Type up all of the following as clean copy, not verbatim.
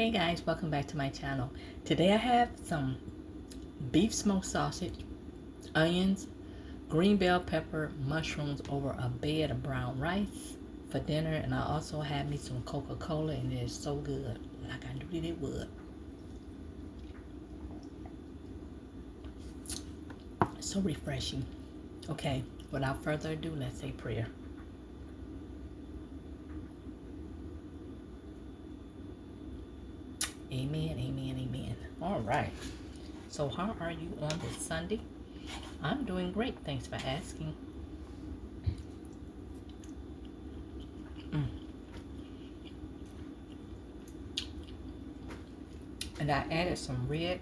Hey guys, welcome back to my channel. Today I have some beef smoked sausage, onions, green bell pepper, mushrooms over a bed of brown rice for dinner, and I also have me some Coca-Cola, and it is so good, like I knew that it would. So refreshing. Okay, without further ado, let's say prayer. Amen, amen, amen. All right. So how are you on this Sunday? I'm doing great. Thanks for asking. Mm. And I added some red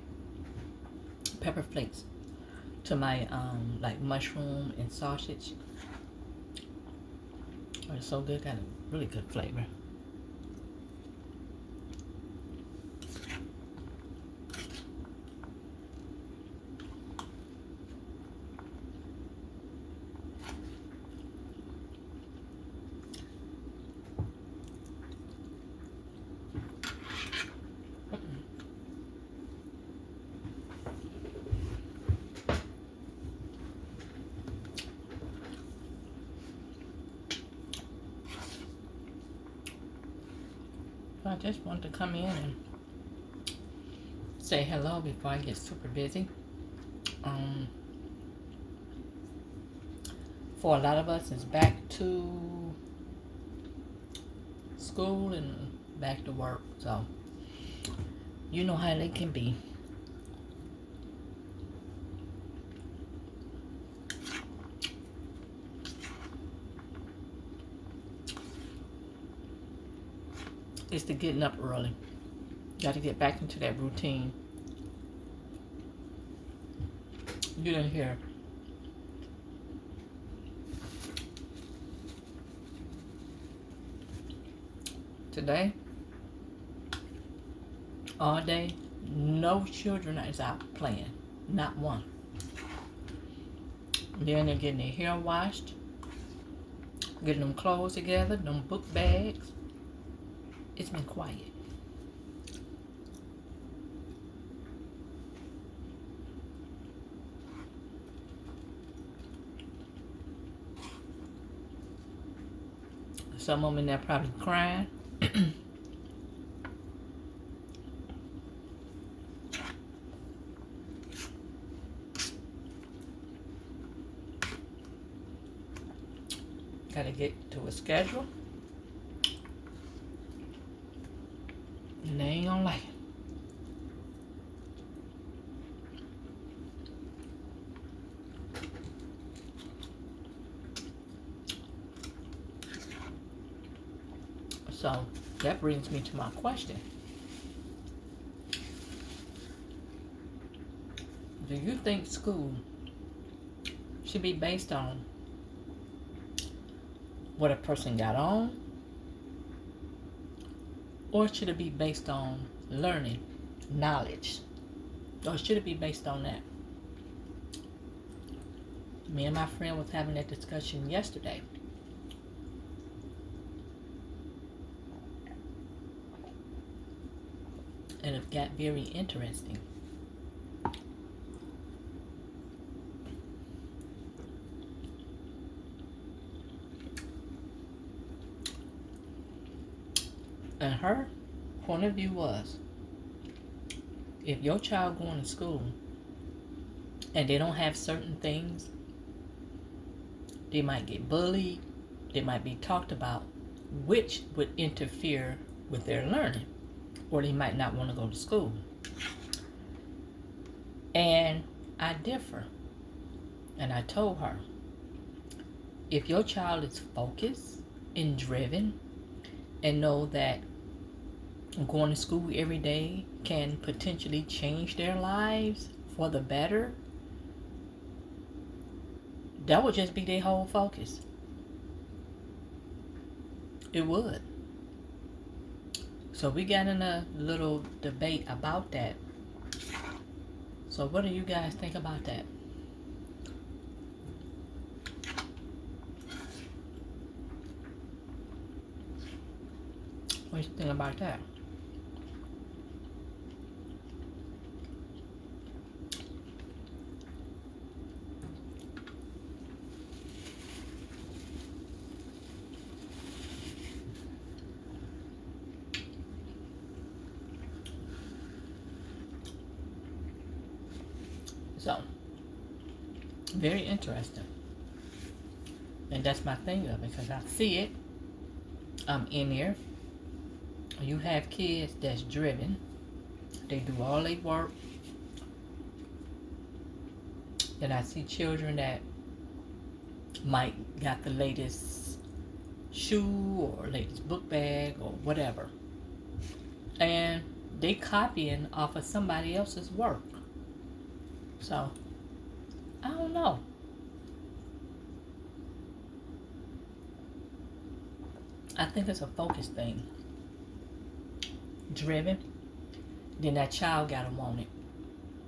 pepper flakes to my like mushroom and sausage. Oh, it's so good. Got a really good flavor. I just want to come in and say hello before I get super busy. Um, for a lot of us, it's back to school and back to work. So, you know how they can be. It's the getting up early. Got to get back into that routine. You didn't hear. Today, all day, no children is out playing. Not one. Then they're getting their hair washed, getting them clothes together, them book bags. It's been quiet. Some of them in there probably crying. Gotta get to a schedule. And they ain't gonna like it. So that brings me to my question. Do you think school should be based on what a person got on? Or should it be based on learning, knowledge? Or should it be based on that? Me and my friend was having that discussion yesterday. And it got very interesting. And her point of view was, if your child going to school and they don't have certain things, they might get bullied, they might be talked about, which would interfere with their learning, or they might not want to go to school. And I differ. And I told her, if your child is focused and driven and know that going to school every day can potentially change their lives for the better, that would just be their whole focus. It would. So we got in a little debate about that. So what do you guys think about that? What do you think about that? So, very interesting. And that's my thing of it, because I see it. I'm in here. You have kids that's driven. They do all their work. Then I see children that might got the latest shoe or latest book bag or whatever. And they copying off of somebody else's work. So, I don't know. I think it's a focus thing. Driven, then that child gotta want it.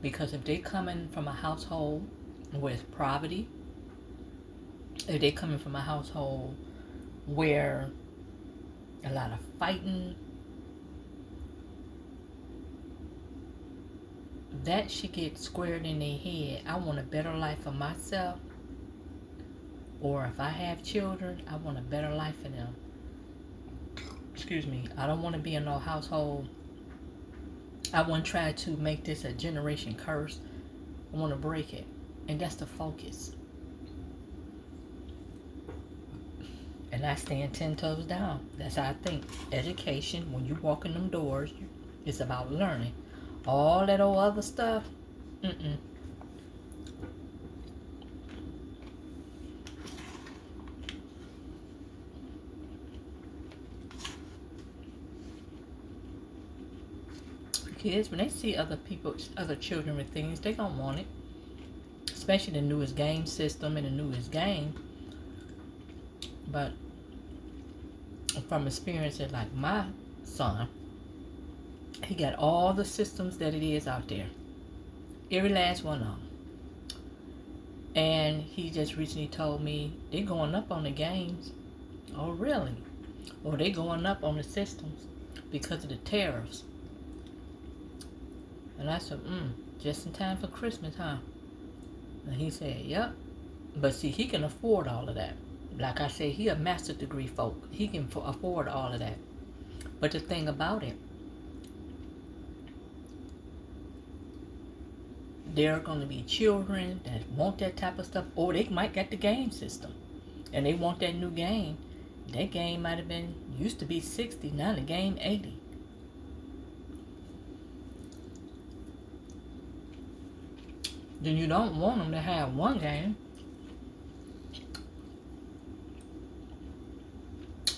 Because if they coming from a household with poverty, if they coming from a household where a lot of fighting, that should get squared in their head. I want a better life for myself. Or if I have children, I want a better life for them. Excuse me. I don't want to be in no household. I want to try to make this a generation curse. I want to break it. And that's the focus. And I stand 10 toes down. That's how I think. Education, when you walk in them doors, it's about learning. All that old other stuff, Kids, when they see other people, other children with things, they don't want it. Especially the newest game system and the newest game. But from experiences like my son, he got all the systems that it is out there. Every last one of them. And he just recently told me they're going up on the games. Oh, really? Or they going up on the systems because of the tariffs. And I said, just in time for Christmas, huh? And he said, yep. But see, he can afford all of that. Like I said, he a master's degree folk. He can afford all of that. But the thing about it, there are going to be children that want that type of stuff, or they might get the game system and they want that new game. That game might have been, used to be 60, now the game 80. Then you don't want them to have one game.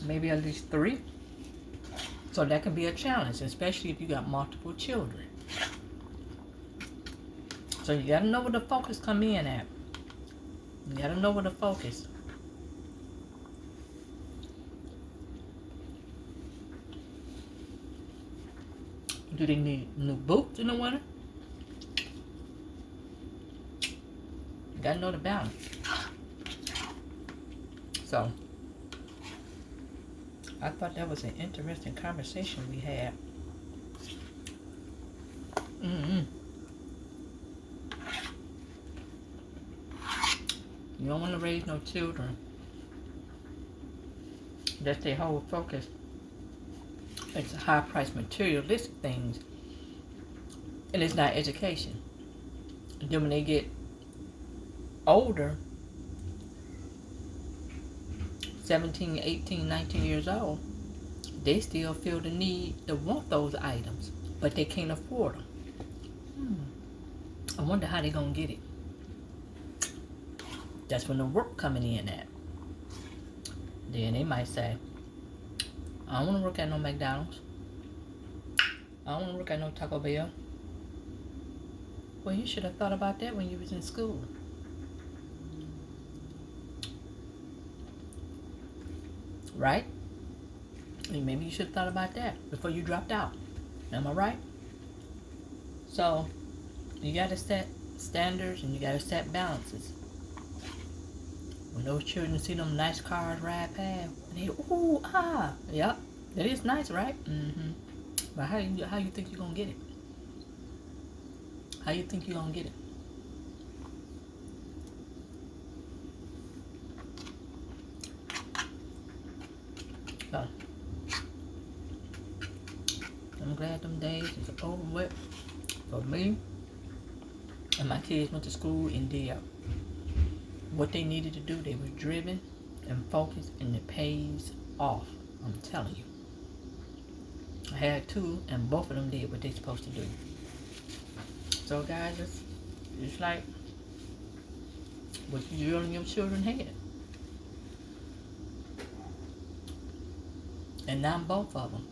Maybe at least 3. So that can be a challenge, especially if you got multiple children. So you gotta know where the focus come in at. You gotta know where the focus. Do they need new boots in the winter? You gotta know the balance. So, I thought that was an interesting conversation we had. You don't want to raise no children. That's their whole focus. It's high-priced materialistic things. And it's not education. And then when they get older, 17, 18, 19 years old, they still feel the need to want those items, but they can't afford them. I wonder how they're going to get it. That's when the work coming in at. Then they might say, I don't want to work at no McDonald's. I don't want to work at no Taco Bell. Well, you should have thought about that when you was in school. Right? Maybe you should have thought about that before you dropped out. Am I right? So, you got to set standards and you got to set balances. When those children see them nice cars ride past, they ooh ah, yep, that is nice, right? But how you think you're gonna get it? How you think you're gonna get it? So, I'm glad them days is over with for me. And my kids went to school and did what they needed to do. They were driven and focused, and it pays off. I'm telling you. I had two, and both of them did what they're supposed to do. So, guys, it's like what you and your children had. And now both of them.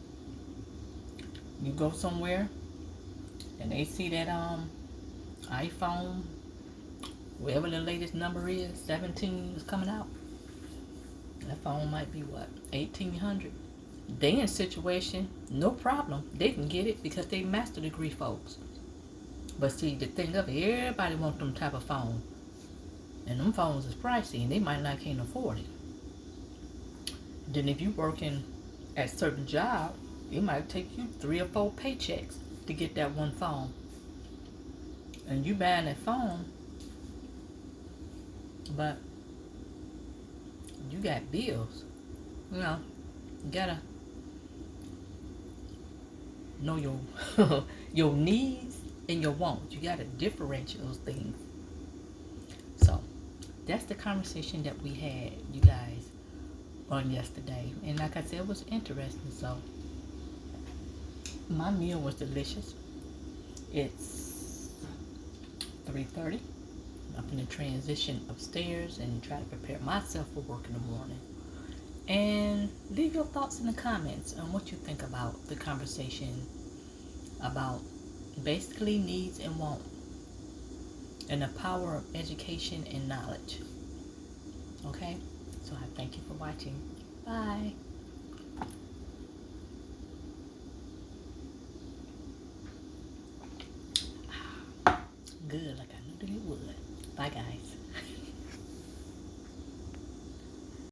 You go somewhere, and they see that iPhone, whatever the latest number is, 17 is coming out. That phone might be what, 1800. They in a situation, no problem. They can get it because they master degree folks. But see, the thing of it, everybody want them type of phone. And them phones is pricey and they might not can't afford it. Then if you working at a certain job, it might take you 3 or 4 paychecks to get that one phone. And you buying that phone, but you got bills. You know, you gotta know your your needs and your wants. You gotta differentiate those things. So that's the conversation that we had, you guys, on yesterday. And like I said, it was interesting. So my meal was delicious. It's 3:30. I'm going to transition upstairs and try to prepare myself for work in the morning. And leave your thoughts in the comments on what you think about the conversation about basically needs and wants and the power of education and knowledge. Okay? So I thank you for watching. Bye. Good, like I knew that it would. Bye, guys.